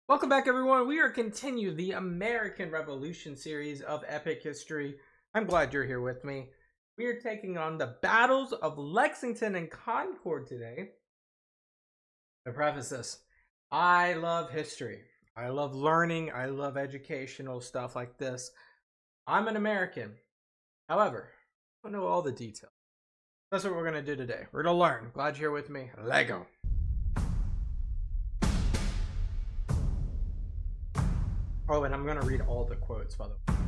Welcome back, everyone. We are continuing the American Revolution series of epic history. I'm glad you're here with me. We are taking on the battles of Lexington and Concord today. To preface this, I love history. I love learning. I love educational stuff like this. I'm an American. However, I don't know all the details. That's what we're going to do today. We're going to learn. Glad you're here with me. Lego. Oh, and I'm going to read all the quotes, by the way.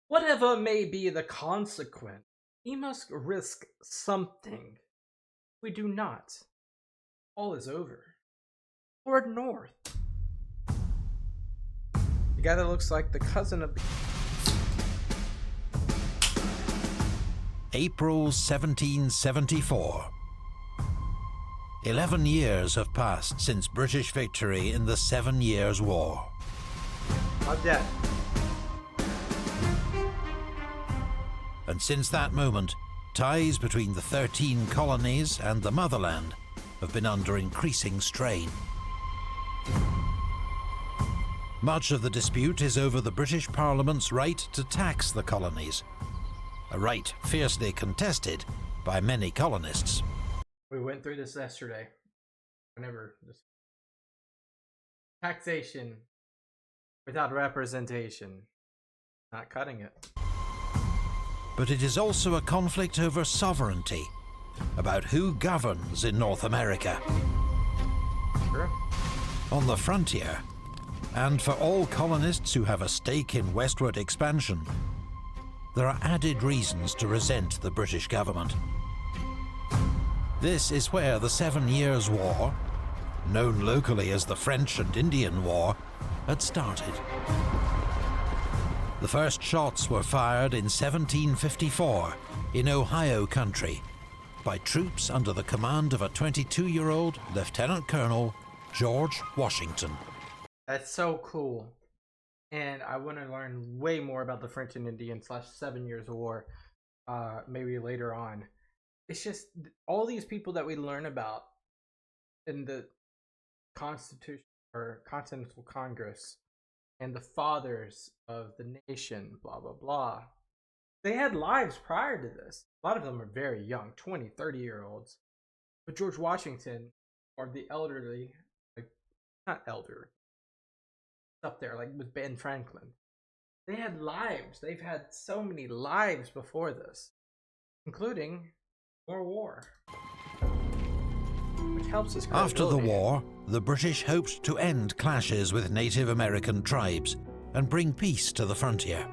Whatever may be the consequence, we must risk something. If we do not, all is over. Toward north. The guy that looks like the cousin of... April 1774. 11 years have passed since British victory in the 7 Years' War. Not dead. And since that moment, ties between the 13 colonies and the motherland have been under increasing strain. Much of the dispute is over the British Parliament's right to tax the colonies, a right fiercely contested by many colonists. We went through this yesterday. Taxation without representation. Not cutting it. But it is also a conflict over sovereignty, about who governs in North America. Sure. On the frontier, and for all colonists who have a stake in westward expansion, there are added reasons to resent the British government. This is where the 7 Years' War, known locally as the French and Indian War, had started. The first shots were fired in 1754 in Ohio country by troops under the command of a 22-year-old Lieutenant Colonel George Washington. That's so cool. And I want to learn way more about the French and Indian / 7 Years' War maybe later on. It's just all these people that we learn about in the Constitution or Continental Congress and the fathers of the nation, blah, blah, blah. They had lives prior to this. A lot of them are very young, 20, 30-year-olds. But George Washington, or the elderly, like, not elder, up there, like with Ben Franklin. They had lives. They've had so many lives before this, including more war. Which helps us. After the war, the British hoped to end clashes with Native American tribes and bring peace to the frontier.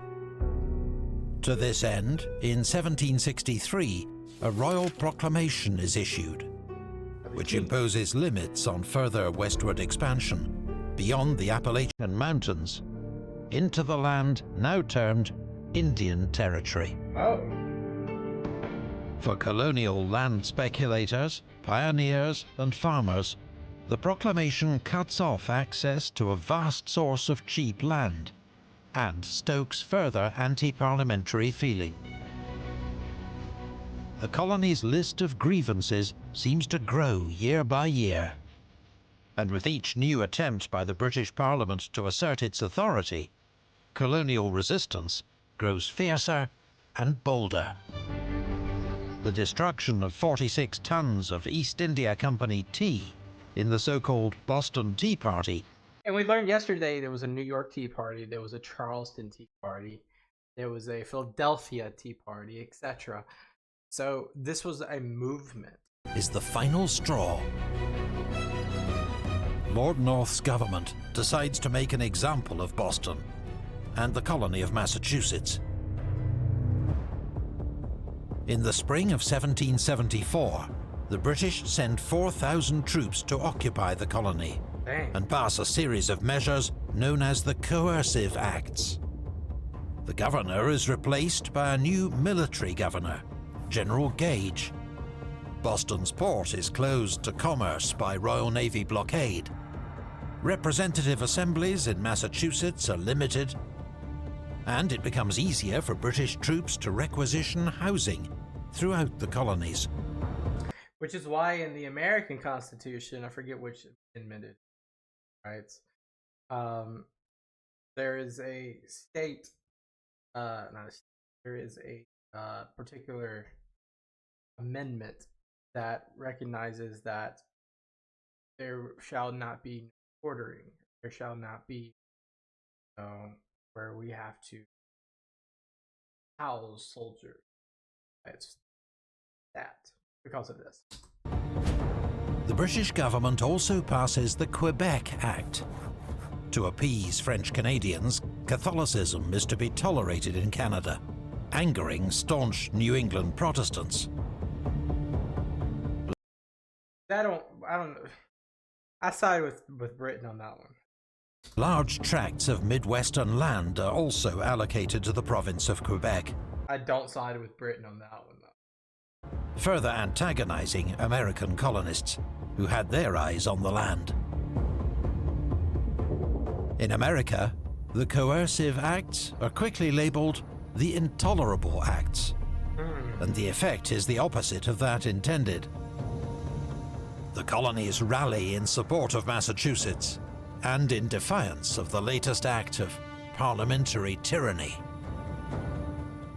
To this end, in 1763, a royal proclamation is issued, which imposes limits on further westward expansion beyond the Appalachian Mountains into the land now termed Indian Territory. Oh. For colonial land speculators, pioneers, and farmers, the proclamation cuts off access to a vast source of cheap land and stokes further anti-parliamentary feeling. The colony's list of grievances seems to grow year by year, and with each new attempt by the British Parliament to assert its authority, colonial resistance grows fiercer and bolder. The destruction of 46 tons of East India Company tea in the so-called Boston Tea Party. And we learned yesterday there was a New York Tea Party, there was a Charleston Tea Party, there was a Philadelphia Tea Party, etc. So this was a movement. Is the final straw. Lord North's government decides to make an example of Boston and the colony of Massachusetts. In the spring of 1774, the British send 4,000 troops to occupy the colony. Dang. And pass a series of measures known as the Coercive Acts. The governor is replaced by a new military governor, General Gage. Boston's port is closed to commerce by Royal Navy blockade. Representative assemblies in Massachusetts are limited, and it becomes easier for British troops to requisition housing throughout the colonies. Which is why in the American Constitution, I forget which amendment, right? There is a state, not a state, there is a particular amendment that recognizes that there shall not be ordering. There shall not be, where we have to house soldiers. It's that because of this. The British government also passes the Quebec Act. To appease French Canadians, Catholicism is to be tolerated in Canada, angering staunch New England Protestants. I don't know. I side with Britain on that one. Large tracts of Midwestern land are also allocated to the province of Quebec. I don't side with Britain on that one, though. Further antagonizing American colonists, who had their eyes on the land. In America, the coercive acts are quickly labelled the intolerable acts, and the effect is the opposite of that intended. The colonies rally in support of Massachusetts, and in defiance of the latest act of parliamentary tyranny.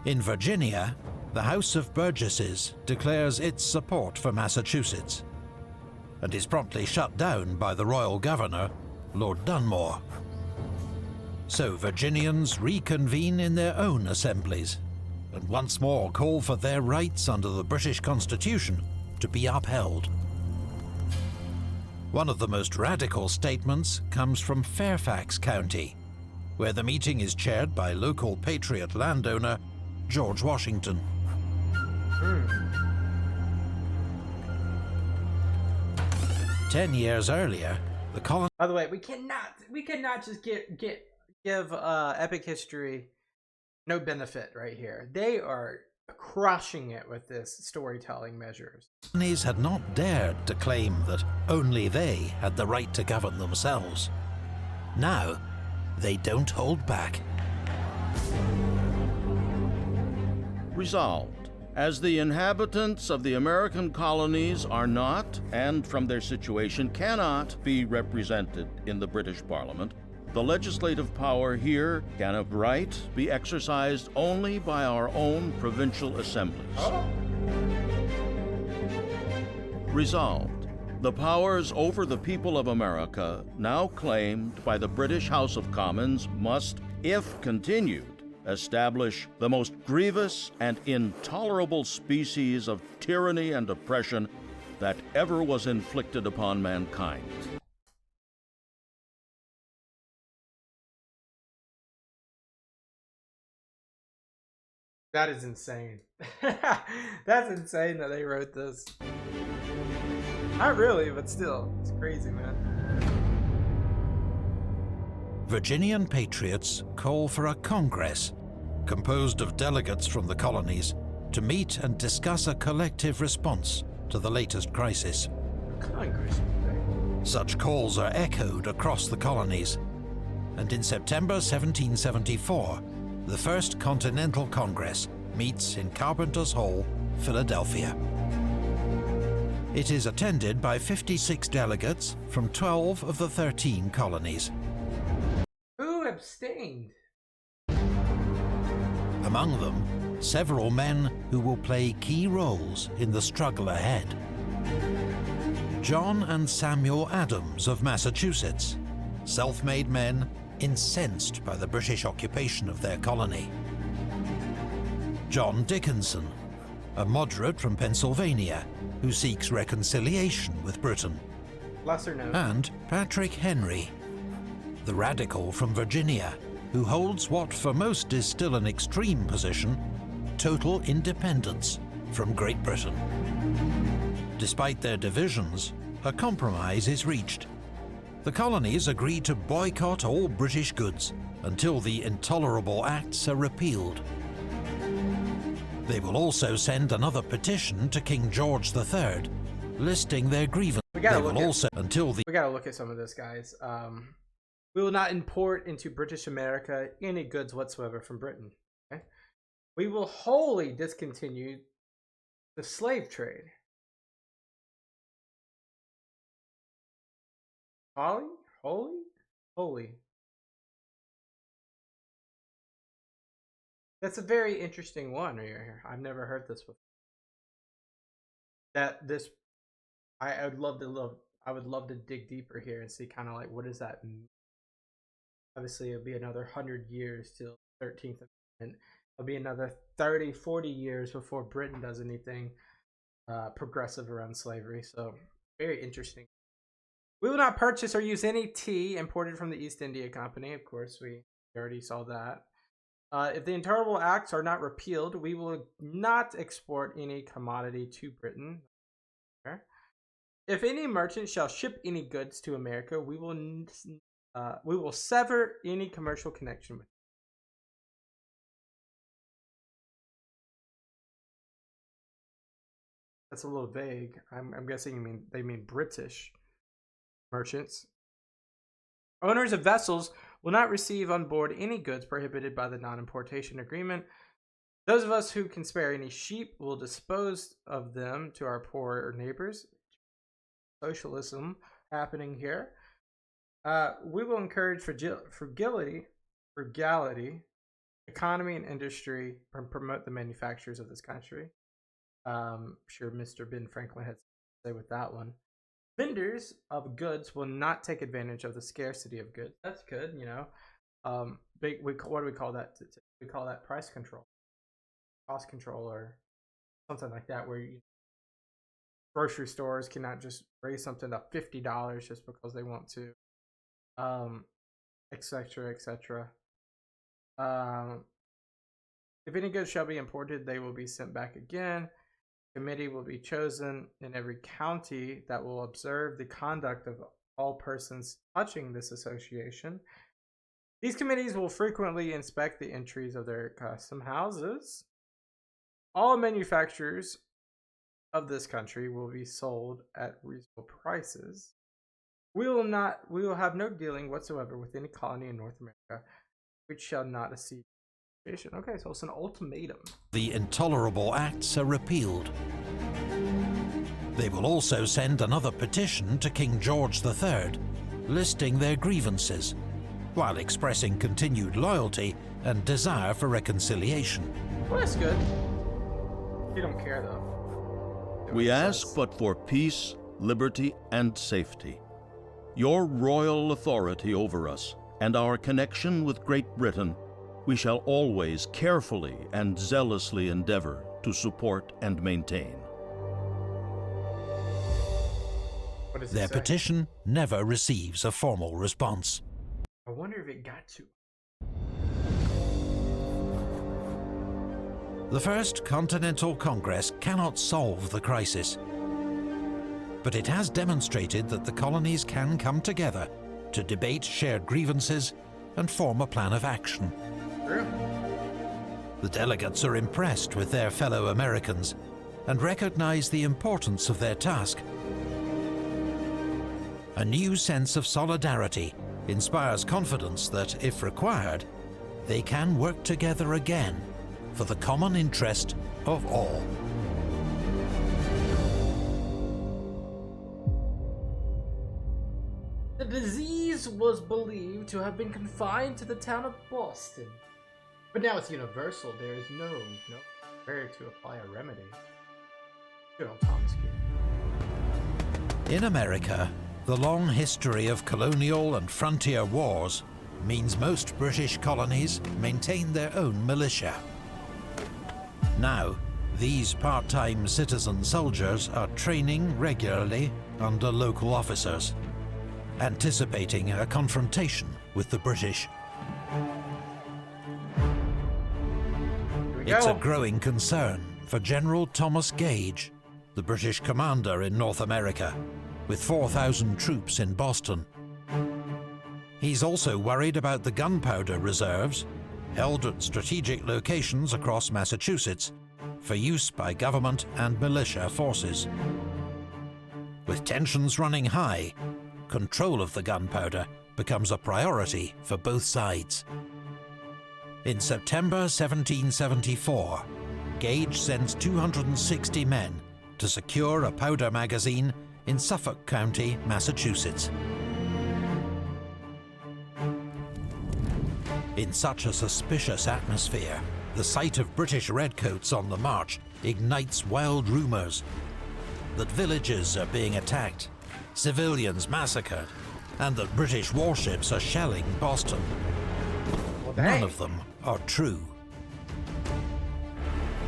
In Virginia, the House of Burgesses declares its support for Massachusetts, and is promptly shut down by the royal governor, Lord Dunmore. So Virginians reconvene in their own assemblies, and once more call for their rights under the British Constitution to be upheld. One of the most radical statements comes from Fairfax County, where the meeting is chaired by local patriot landowner George Washington. 10 years earlier, the colony... By the way, we cannot just give epic history no benefit right here. They are crushing it with this storytelling measures. Colonies had not dared to claim that only they had the right to govern themselves. Now, they don't hold back. Resolved, as the inhabitants of the American colonies are not, and from their situation cannot, be represented in the British Parliament, the legislative power here can of right be exercised only by our own provincial assemblies. Resolved, the powers over the people of America now claimed by the British House of Commons must, if continued, establish the most grievous and intolerable species of tyranny and oppression that ever was inflicted upon mankind. That is insane. That's insane that they wrote this. Not really, but still, it's crazy, man. Virginian patriots call for a Congress, composed of delegates from the colonies, to meet and discuss a collective response to the latest crisis. Congress. Such calls are echoed across the colonies, and in September 1774, the First Continental Congress meets in Carpenter's Hall, Philadelphia. It is attended by 56 delegates from 12 of the 13 colonies. Who abstained? Among them, several men who will play key roles in the struggle ahead. John and Samuel Adams of Massachusetts, self-made men incensed by the British occupation of their colony. John Dickinson, a moderate from Pennsylvania who seeks reconciliation with Britain. Lesser known. And Patrick Henry, the radical from Virginia, who holds what for most is still an extreme position, total independence from Great Britain. Despite their divisions, a compromise is reached. The colonies agree to boycott all British goods until the intolerable acts are repealed. They will also send another petition to King George III, listing their grievances. We gotta look at some of this, guys. We will not import into British America any goods whatsoever from Britain. Okay? We will wholly discontinue the slave trade. Holy? Holy. That's a very interesting one right here. I've never heard this before. That this, I would love to dig deeper here and see kind of like what does that mean. Obviously, it'll be another 100 years till 13th Amendment. It'll be another 30, 40 years before Britain does anything progressive around slavery. So, very interesting. We will not purchase or use any tea imported from the East India Company. Of course, we already saw that. If the intolerable acts are not repealed, we will not export any commodity to Britain. If any merchant shall ship any goods to America, we will sever any commercial connection with it. That's a little vague. I'm guessing they mean British merchants. Owners of vessels will not receive on board any goods prohibited by the non-importation agreement. Those of us who can spare any sheep will dispose of them to our poorer neighbors. Socialism happening here. We will encourage frugality, economy and industry, and promote the manufacturers of this country. Sure, Mr. Ben Franklin had to say with that one. Vendors of goods will not take advantage of the scarcity of goods. That's good, you know. What do we call that? We call that price control, cost control, or something like that, where grocery stores cannot just raise something to $50 just because they want to, etc., etc. If any goods shall be imported, they will be sent back again. Committee will be chosen in every county that will observe the conduct of all persons touching this association. These committees will frequently inspect the entries of their custom houses. All manufacturers of this country will be sold at reasonable prices. We will have no dealing whatsoever with any colony in North America which shall not accede. Okay, so it's an ultimatum. The intolerable acts are repealed. They will also send another petition to King George III, listing their grievances, while expressing continued loyalty and desire for reconciliation. Well, that's good. You don't care, though. We ask but for peace, liberty, and safety. Your royal authority over us, and our connection with Great Britain, we shall always carefully and zealously endeavor to support and maintain. Their petition never receives a formal response. I wonder if it got to. The First Continental Congress cannot solve the crisis, but it has demonstrated that the colonies can come together to debate shared grievances and form a plan of action. True. The delegates are impressed with their fellow Americans and recognize the importance of their task. A new sense of solidarity inspires confidence that, if required, they can work together again for the common interest of all. The disease was believed to have been confined to the town of Boston. But now it's universal. There is no where to apply a remedy. Good old Thomas Q. In America, the long history of colonial and frontier wars means most British colonies maintain their own militia. Now, these part-time citizen soldiers are training regularly under local officers, anticipating a confrontation with the British. It's a growing concern for General Thomas Gage, the British commander in North America, with 4,000 troops in Boston. He's also worried about the gunpowder reserves, held at strategic locations across Massachusetts, for use by government and militia forces. With tensions running high, control of the gunpowder becomes a priority for both sides. In September 1774, Gage sends 260 men to secure a powder magazine in Suffolk County, Massachusetts. In such a suspicious atmosphere, the sight of British redcoats on the march ignites wild rumours that villages are being attacked, civilians massacred, and that British warships are shelling Boston. Well, None of them are true.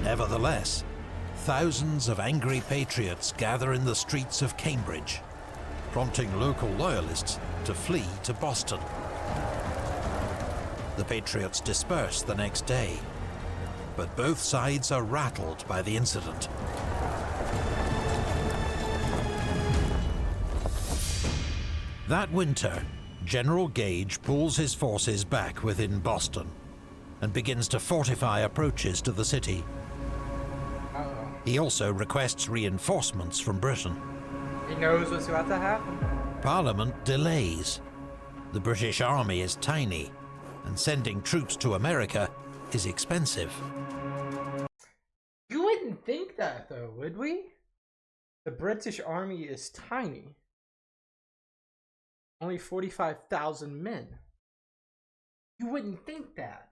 Nevertheless, thousands of angry patriots gather in the streets of Cambridge, prompting local loyalists to flee to Boston. The patriots disperse the next day, but both sides are rattled by the incident. That winter, General Gage pulls his forces back within Boston and begins to fortify approaches to the city. He also requests reinforcements from Britain. He knows what's about to happen. Parliament delays. The British army is tiny, and sending troops to America is expensive. You wouldn't think that, though, would we? The British army is tiny. Only 45,000 men. You wouldn't think that.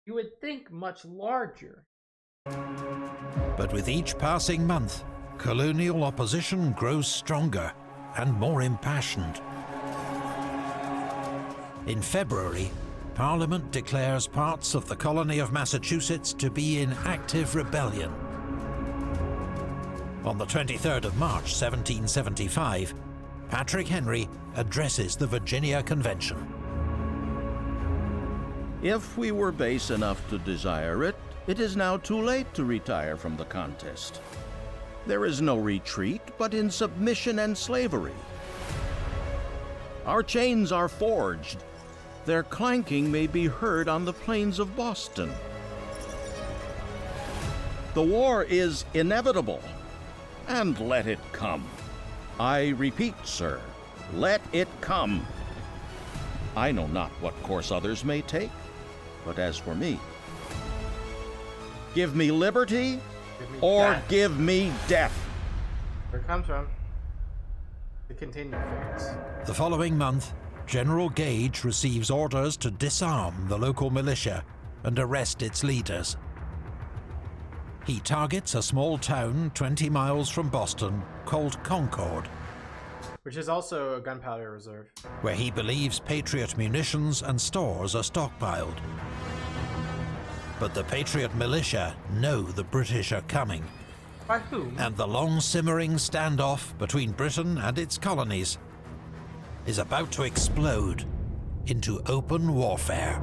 You would think much larger. But with each passing month, colonial opposition grows stronger and more impassioned. In February, Parliament declares parts of the colony of Massachusetts to be in active rebellion. On the 23rd of March 1775, Patrick Henry addresses the Virginia Convention. If we were base enough to desire it, it is now too late to retire from the contest. There is no retreat but in submission and slavery. Our chains are forged. Their clanking may be heard on the plains of Boston. The war is inevitable, and let it come. I repeat, sir, let it come. I know not what course others may take, but as for me, give me liberty or death. give me death. Where it comes from. The continued phase. The following month, General Gage receives orders to disarm the local militia and arrest its leaders. He targets a small town 20 miles from Boston called Concord, Which is also a gunpowder reserve. where he believes Patriot munitions and stores are stockpiled. But the Patriot militia know the British are coming, By whom? and the long simmering standoff between Britain and its colonies is about to explode into open warfare.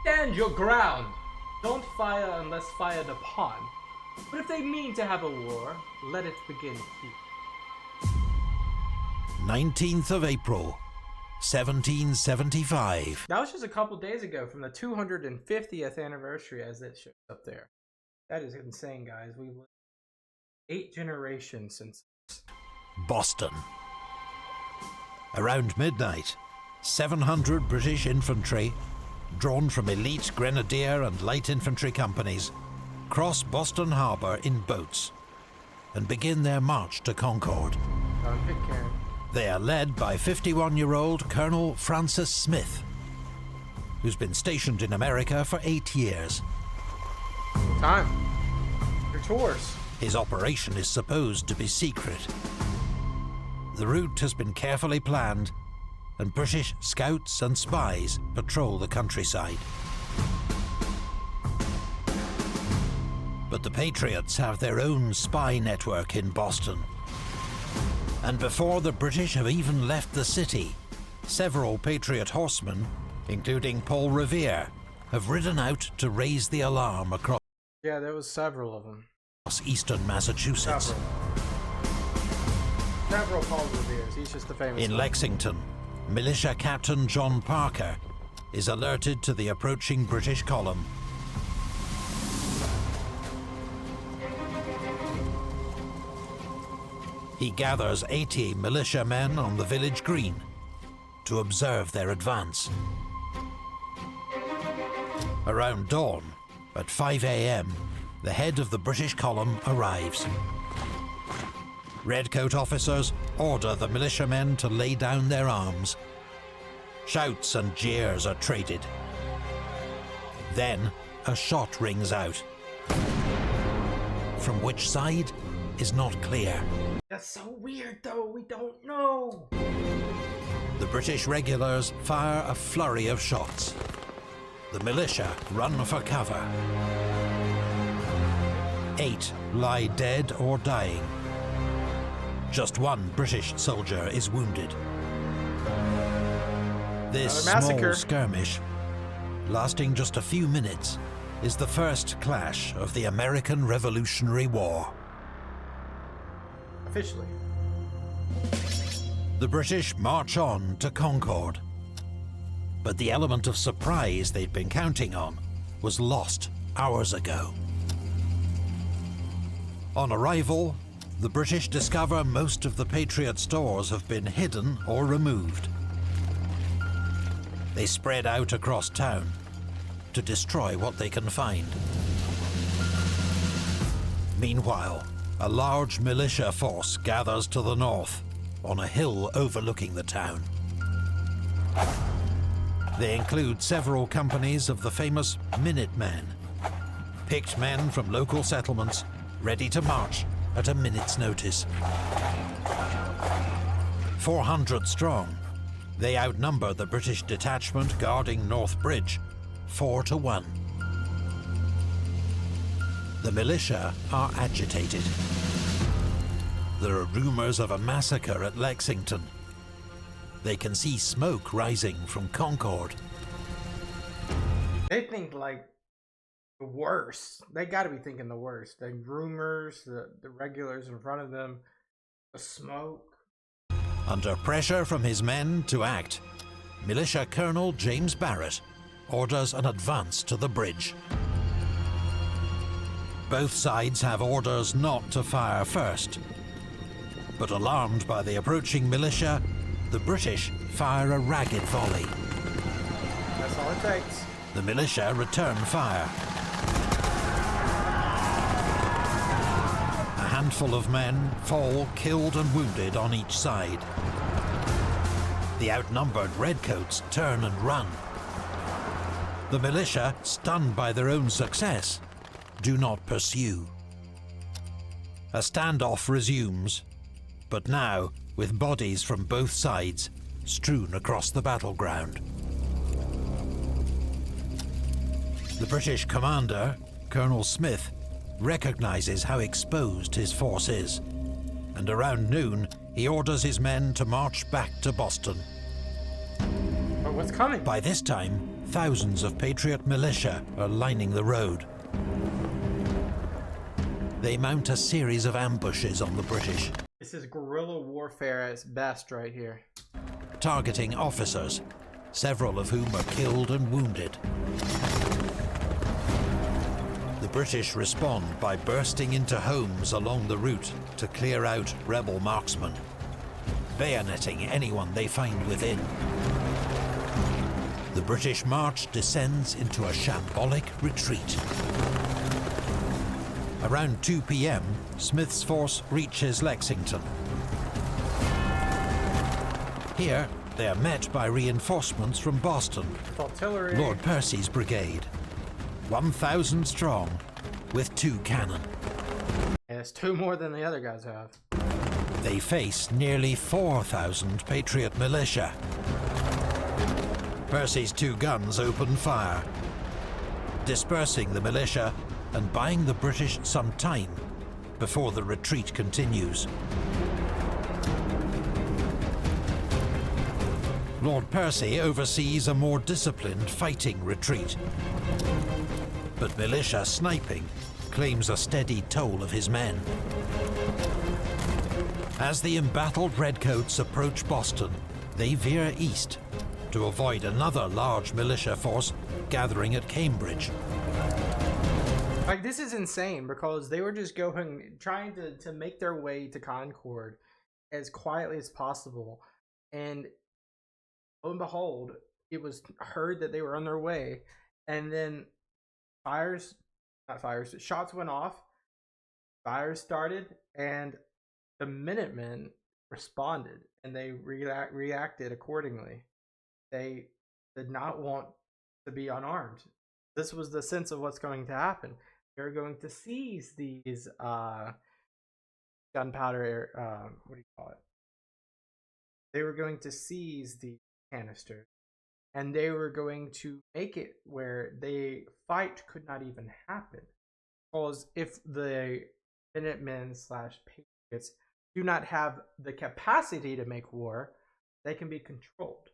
Stand your ground! Don't fire unless fired upon. But if they mean to have a war, let it begin here. 19th of April, 1775. That was just a couple days ago from the 250th anniversary as it shows up there. That is insane, guys. We've lived 8 generations since. Boston. Around midnight, 700 British infantry, drawn from elite grenadier and light infantry companies, cross Boston Harbor in boats and begin their march to Concord. John Pitcairn. They are led by 51-year-old Colonel Francis Smith, who's been stationed in America for 8 years. Time. Your tours. His operation is supposed to be secret. The route has been carefully planned, and British scouts and spies patrol the countryside. But the Patriots have their own spy network in Boston. And before the British have even left the city, several Patriot horsemen, including Paul Revere, have ridden out to raise the alarm across Yeah, there was several of them. eastern Massachusetts. Several Paul Revere's. He's just the famous In one. Lexington, militia captain John Parker is alerted to the approaching British column. He gathers 80 militia men on the village green to observe their advance. Around dawn, at 5 a.m., the head of the British column arrives. Redcoat officers order the militiamen to lay down their arms. Shouts and jeers are traded. Then a shot rings out. From which side is not clear. That's so weird though, we don't know. The British regulars fire a flurry of shots. The militia run for cover. 8 lie dead or dying. Just 1 British soldier is wounded. This small skirmish, lasting just a few minutes, is the first clash of the American Revolutionary War. Officially. The British march on to Concord. But the element of surprise they'd been counting on was lost hours ago. On arrival, the British discover most of the Patriot stores have been hidden or removed. They spread out across town to destroy what they can find. Meanwhile, a large militia force gathers to the north, on a hill overlooking the town. They include several companies of the famous Minutemen, picked men from local settlements, ready to march at a minute's notice. 400 strong, they outnumber the British detachment guarding North Bridge 4 to 1. The militia are agitated. There are rumours of a massacre at Lexington. They can see smoke rising from Concord. They think like the worst. They gotta be thinking the worst. The rumors, the regulars in front of them, the smoke. Under pressure from his men to act, Militia Colonel James Barrett orders an advance to the bridge. Both sides have orders not to fire first. But alarmed by the approaching militia, the British fire a ragged volley. That's all it takes. The militia return fire. A handful of men fall killed and wounded on each side. The outnumbered redcoats turn and run. The militia, stunned by their own success, do not pursue. A standoff resumes, but now with bodies from both sides strewn across the battleground. The British commander, Colonel Smith, recognizes how exposed his force is, and around noon he orders his men to march back to Boston. But what's coming? By this time, thousands of Patriot militia are lining the road. They mount a series of ambushes on the British. This is guerrilla warfare at its best right here. Targeting officers, several of whom are killed and wounded. The British respond by bursting into homes along the route to clear out rebel marksmen, bayoneting anyone they find within. The British march descends into a shambolic retreat. Around 2 p.m, Smith's force reaches Lexington. Here, they are met by reinforcements from Boston. Artillery. Lord Percy's brigade, 1,000 strong, with 2 cannon. Yeah, it's 2 more than the other guys have. They face nearly 4,000 Patriot militia. Percy's 2 guns open fire, dispersing the militia and buying the British some time before the retreat continues. Lord Percy oversees a more disciplined fighting retreat, but militia sniping claims a steady toll of his men. As the embattled redcoats approach Boston, they veer east to avoid another large militia force gathering at Cambridge. Like, this is insane because they were just trying to make their way to Concord as quietly as possible. And lo and behold, it was heard that they were on their way. And then shots went off, fires started, and the Minutemen responded and they reacted accordingly. They did not want to be unarmed. This was the sense of what's going to happen. They're going to seize these gunpowder, what do you call it? They were going to seize the canisters, and they were going to make it where the fight could not even happen. Because if the Minutemen / Patriots do not have the capacity to make war, they can be controlled.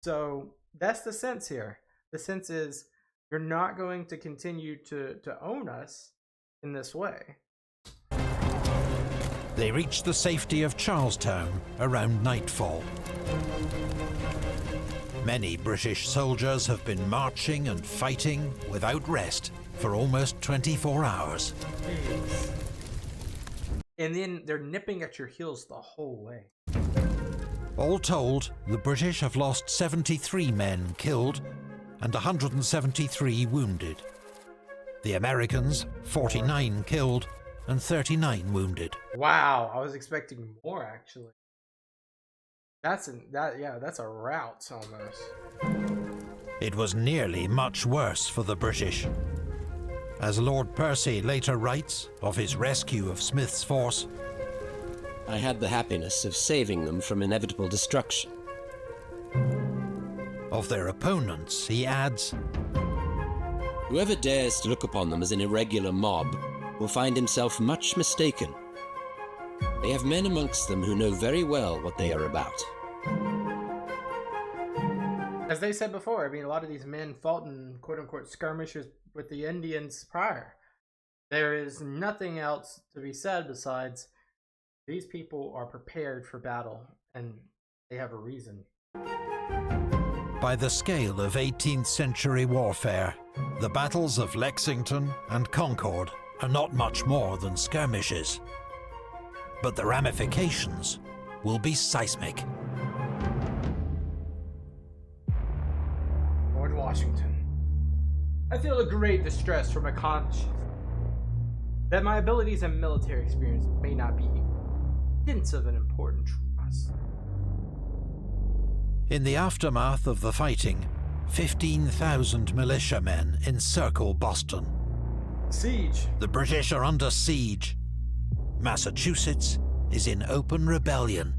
So that's the sense here. The sense is, you're not going to continue to own us in this way. They reached the safety of Charlestown around nightfall. Many British soldiers have been marching and fighting without rest for almost 24 hours. Jeez. And then they're nipping at your heels the whole way. All told, the British have lost 73 men killed and 173 wounded. The Americans, 49 killed and 39 wounded. Wow, I was expecting more actually. That's a rout almost. It was nearly much worse for the British. As Lord Percy later writes of his rescue of Smith's force, I had the happiness of saving them from inevitable destruction. of their opponents, he adds, Whoever dares to look upon them as an irregular mob will find himself much mistaken. They have men amongst them who know very well what they are about. As they said before, I mean, a lot of these men fought in quote-unquote skirmishes with the Indians prior. There is nothing else to be said besides these people are prepared for battle, and they have a reason. By the scale of 18th century warfare, the battles of Lexington and Concord are not much more than skirmishes. But the ramifications will be seismic. Lord Washington, I feel a great distress from my conscience that my abilities and military experience may not be hints of an important trust. In the aftermath of the fighting, 15,000 militiamen encircle Boston. Siege. The British are under siege. Massachusetts is in open rebellion.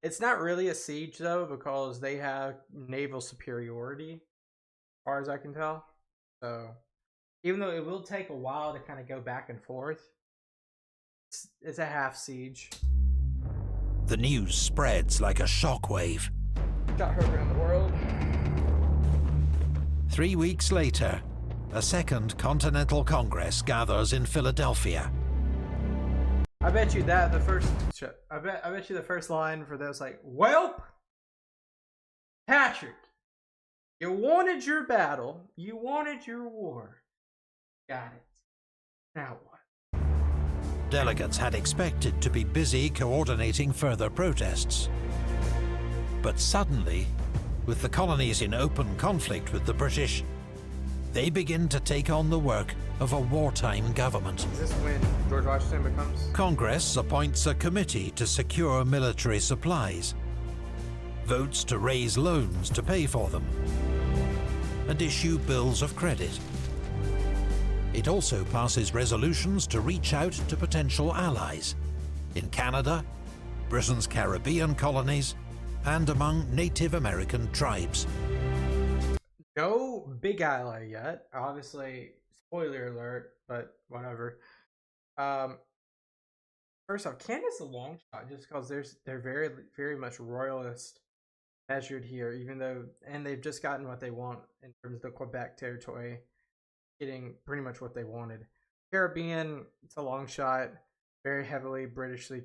It's not really a siege though, because they have naval superiority, as far as I can tell. So, even though it will take a while to kind of go back and forth, it's a half siege. The news spreads like a shockwave. Got heard around the world. 3 weeks later, a second Continental Congress gathers in Philadelphia. I bet you that the first. I bet you the first line for those like, "Welp, Patrick, you wanted your battle, you wanted your war, got it. Now what?" Delegates had expected to be busy coordinating further protests. But suddenly, with the colonies in open conflict with the British, they begin to take on the work of a wartime government. Is this when George Washington becomes? Congress appoints a committee to secure military supplies, votes to raise loans to pay for them, and issue bills of credit. It also passes resolutions to reach out to potential allies in Canada, Britain's Caribbean colonies, and among Native American tribes. No big ally yet. Obviously, spoiler alert, but whatever. First off, Canada's a long shot just because they're very, very much royalist measured here, even though, and they've just gotten what they want in terms of the Quebec territory, getting pretty much what they wanted. Caribbean, it's a long shot, very heavily Britishly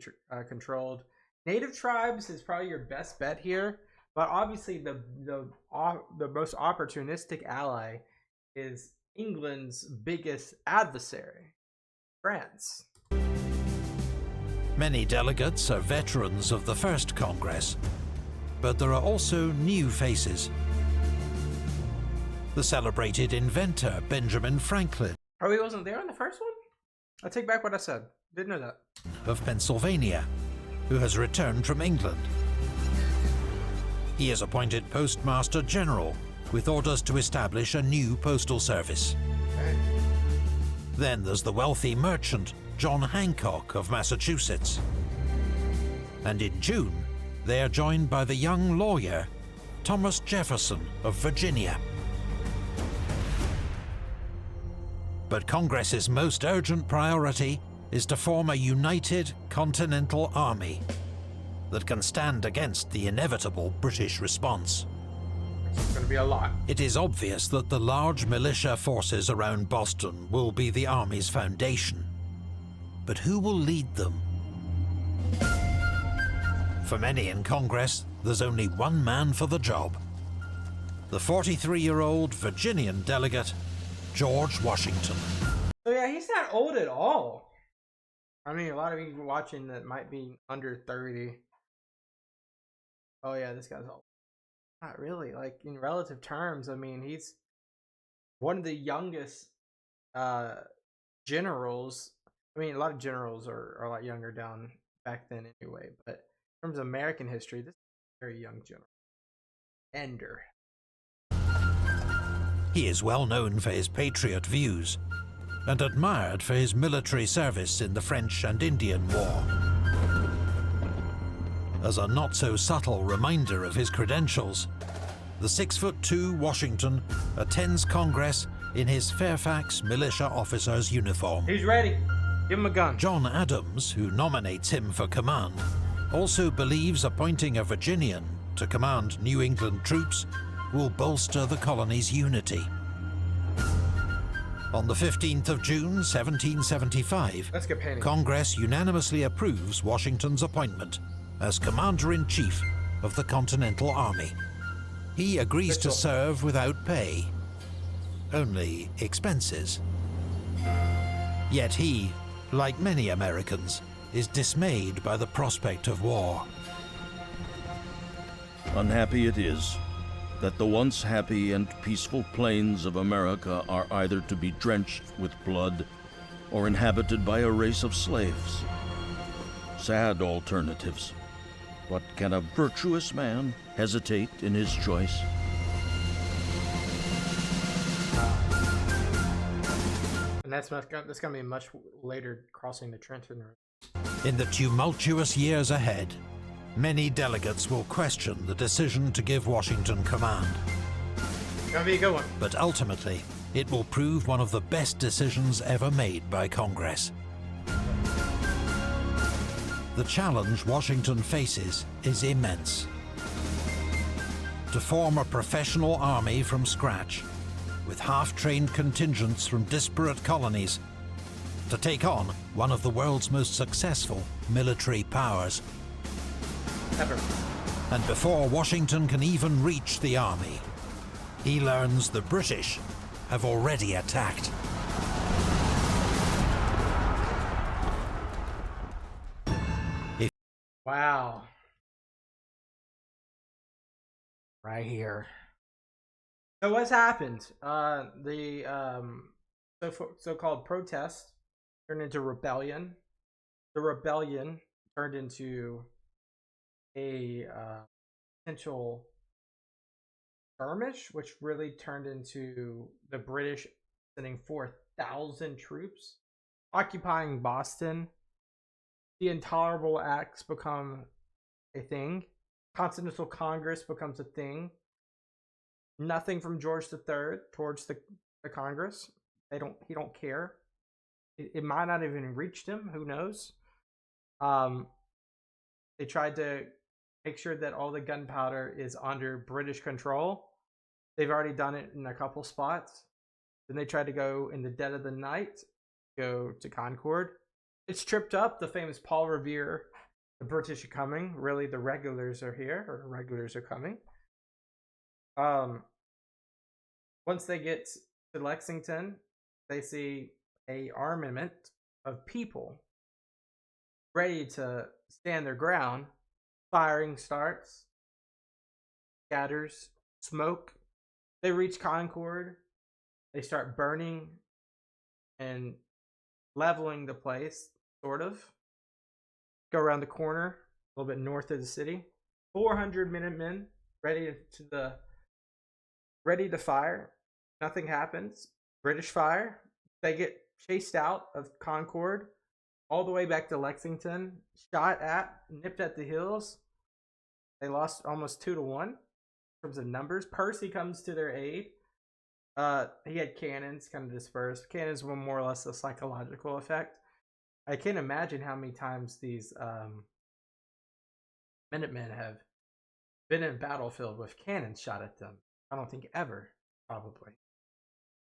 controlled. Native tribes is probably your best bet here, but obviously the most opportunistic ally is England's biggest adversary, France. Many delegates are veterans of the first Congress, but there are also new faces. The celebrated inventor Benjamin Franklin. Oh, he wasn't there in the first one? I take back what I said. Didn't know that. Of Pennsylvania, who has returned from England. He is appointed Postmaster General with orders to establish a new postal service. Then there's the wealthy merchant John Hancock of Massachusetts. And in June, they are joined by the young lawyer Thomas Jefferson of Virginia. But Congress's most urgent priority is to form a united Continental Army that can stand against the inevitable British response. It's going to be a lot. It is obvious that the large militia forces around Boston will be the army's foundation. But who will lead them? For many in Congress, there's only one man for the job. The 43-year-old Virginian delegate, George Washington. So yeah, he's not old at all. I mean, a lot of you watching that might be under 30. Oh yeah, this guy's old. Not really. Like, in relative terms, I mean, he's one of the youngest generals. I mean, a lot of generals are a lot younger down back then anyway, but in terms of American history, this is a very young general. Ender. He is well known for his patriot views and admired for his military service in the French and Indian War. As a not-so-subtle reminder of his credentials, the 6'2" Washington attends Congress in his Fairfax militia officer's uniform. He's ready. Give him a gun. John Adams, who nominates him for command, also believes appointing a Virginian to command New England troops will bolster the colony's unity. On the 15th of June, 1775, Let's get painting. Congress unanimously approves Washington's appointment as Commander-in-Chief of the Continental Army. He agrees to serve without pay, only expenses. Yet he, like many Americans, is dismayed by the prospect of war. Unhappy it is that the once happy and peaceful plains of America are either to be drenched with blood or inhabited by a race of slaves. Sad alternatives. But can a virtuous man hesitate in his choice? And that's going to be much later, crossing the Trenton River. In the tumultuous years ahead, many delegates will question the decision to give Washington command. Gonna be a good one. But ultimately, it will prove one of the best decisions ever made by Congress. The challenge Washington faces is immense. To form a professional army from scratch, with half-trained contingents from disparate colonies, to take on one of the world's most successful military powers. Ever. And before Washington can even reach the army, he learns the British have already attacked. Wow. Right here. So what's happened? The so-called protest turned into rebellion. The rebellion turned into a potential skirmish, which really turned into the British sending 4,000 troops, occupying Boston. The Intolerable Acts become a thing. Continental Congress becomes a thing. Nothing from George III towards the Congress. He don't care. It might not even reached him. Who knows? They tried to make sure that all the gunpowder is under British control. They've already done it in a couple spots. Then they tried to go in the dead of the night, go to Concord. It's tripped up. The famous Paul Revere, the British are coming. Really, the regulars are here, or regulars are coming. Once they get to Lexington, they see a armament of people ready to stand their ground. Firing starts, scatters, smoke. They reach Concord. They start burning and leveling the place, sort of. Go around the corner. little bit north of the city. 400 Minutemen ready to fire. Nothing happens. British fire. They get chased out of Concord all the way back to Lexington. Shot at, nipped at the heels. They lost almost 2-1 in terms of numbers. Percy comes to their aid. He had cannons kind of dispersed. Cannons were more or less a psychological effect. I can't imagine how many times these Minutemen have been in a battlefield with cannons shot at them. I don't think ever, probably.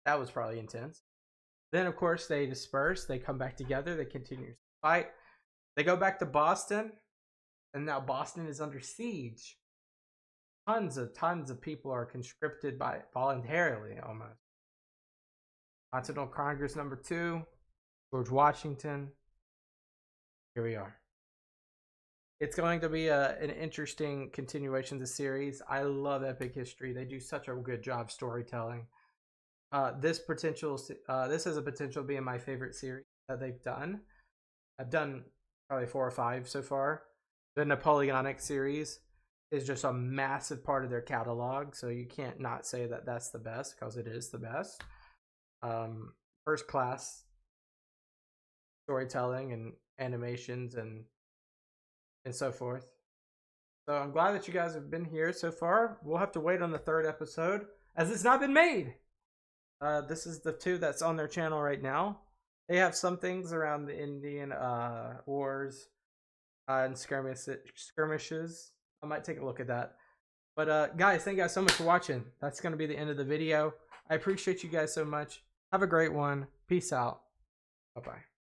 That was probably intense. Then, of course, they disperse. They come back together. They continue to fight. They go back to Boston, and now Boston is under siege. Tons of people are conscripted by voluntarily, almost. Continental Congress #2, George Washington. Here we are. It's going to be an interesting continuation of the series. I love epic history. They do such a good job storytelling. This has a potential to be my favorite series that they've done. I've done probably 4 or 5 so far. The Napoleonic series is just a massive part of their catalog, so you can't not say that that's the best, because it is the best. First class storytelling and animations and so forth. So I'm glad that you guys have been here so far. We'll have to wait on the 3rd episode, as it's not been made. This is the 2 that's on their channel right now. They have some things around the Indian wars and skirmishes. I might take a look at that. But guys, thank you guys so much for watching. That's going to be the end of the video. I appreciate you guys so much. Have a great one. Peace out. Bye-bye.